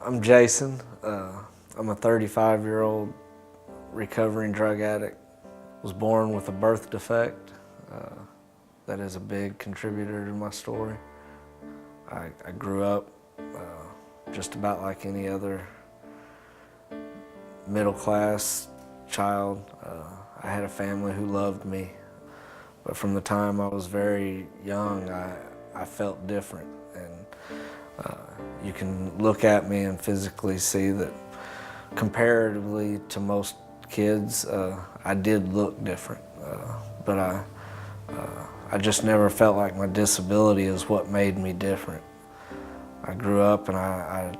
I'm Jason. I'm a 35-year-old recovering drug addict. Was born with a birth defect. That is a big contributor to my story. I grew up just about like any other middle-class child. I had a family who loved me, but from the time I was very young, I felt different. And you can look at me and physically see that comparatively to most kids, I did look different, but I just never felt like my disability is what made me different. I grew up and I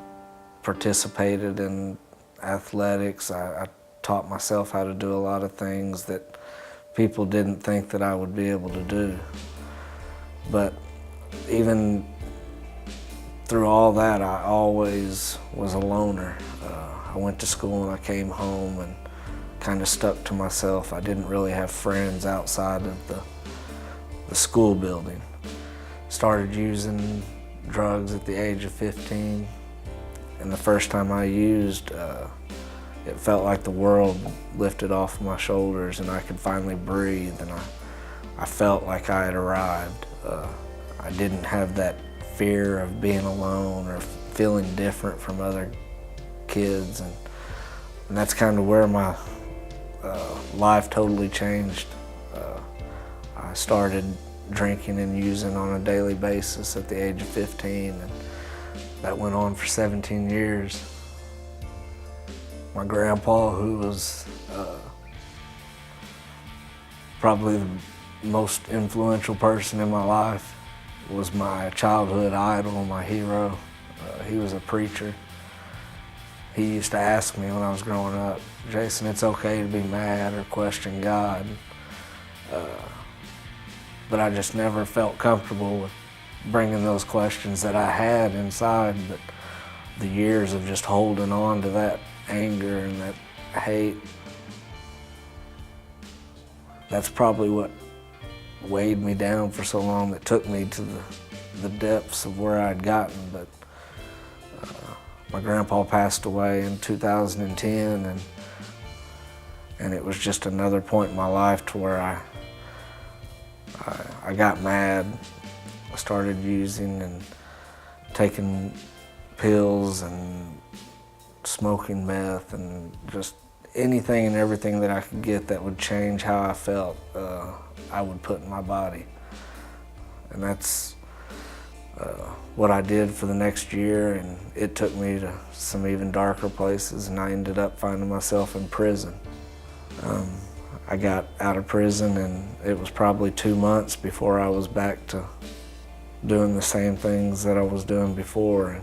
participated in athletics. I taught myself how to do a lot of things that people didn't think that I would be able to do. But even through all that, I always was a loner. I went to school and I came home and kind of stuck to myself. I didn't really have friends outside of the school building. Started using drugs at the age of 15, and the first time I used, it felt like the world lifted off my shoulders and I could finally breathe, and I felt like I had arrived. I didn't have that fear of being alone or feeling different from other kids, and that's kind of where my life totally changed. I started drinking and using on a daily basis at the age of 15, and that went on for 17 years. My grandpa, who was probably the most influential person in my life, was my childhood idol, my hero. He was a preacher. He used to ask me when I was growing up, "Jason, it's okay to be mad or question God." But I just never felt comfortable with bringing those questions that I had inside. But the years of just holding on to that anger and that hate, that's probably what weighed me down for so long, that took me to the depths of where I'd gotten. But my grandpa passed away in 2010, and it was just another point in my life to where I got mad. I started using and taking pills and smoking meth and just anything and everything that I could get that would change how I felt, I would put in my body. And that's what I did for the next year, and it took me to some even darker places, and I ended up finding myself in prison. I got out of prison, and it was probably 2 months before I was back to doing the same things that I was doing before.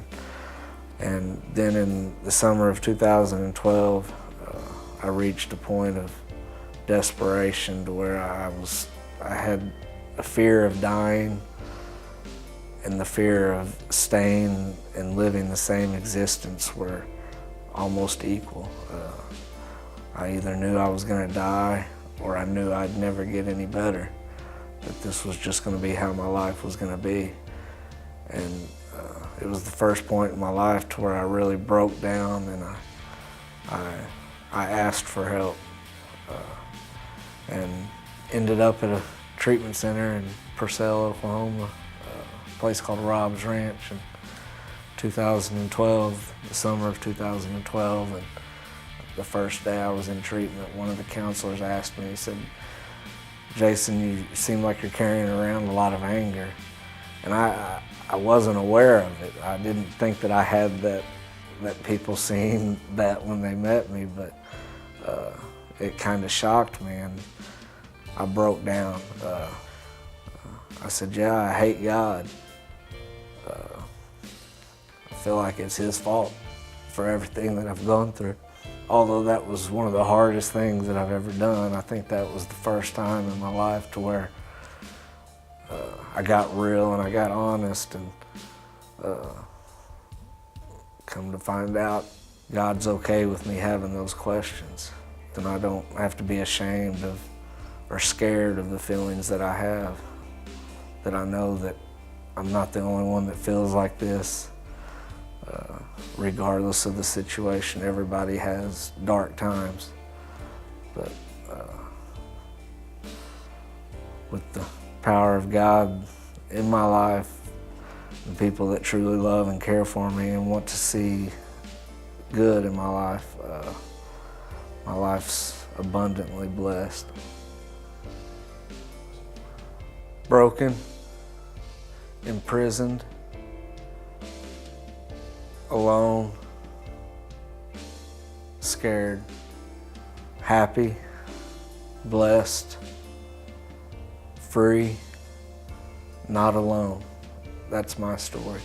And then in the summer of 2012, I reached a point of desperation to where I had a fear of dying and the fear of staying and living the same existence were almost equal. I either knew I was gonna die or I knew I'd never get any better, that this was just gonna be how my life was gonna be. And it was the first point in my life to where I really broke down, and I asked for help, and ended up at a treatment center in Purcell, Oklahoma, a place called Rob's Ranch in 2012, the summer of 2012. And the first day I was in treatment, one of the counselors asked me, he said, "Jason, you seem like you're carrying around a lot of anger." And I wasn't aware of it. I didn't think that I had that people seen that when they met me, but it kind of shocked me, and I broke down. I said, "Yeah, I hate God. I feel like it's His fault for everything that I've gone through." Although that was one of the hardest things that I've ever done, I think that was the first time in my life to where I got real and I got honest, and come to find out God's okay with me having those questions. Then I don't have to be ashamed of or scared of the feelings that I have, that I know that I'm not the only one that feels like this, regardless of the situation. Everybody has dark times, but with the power of God in my life, the people that truly love and care for me and want to see good in my life's abundantly blessed. Broken, imprisoned, alone, scared, happy, blessed, free, not alone. That's my story.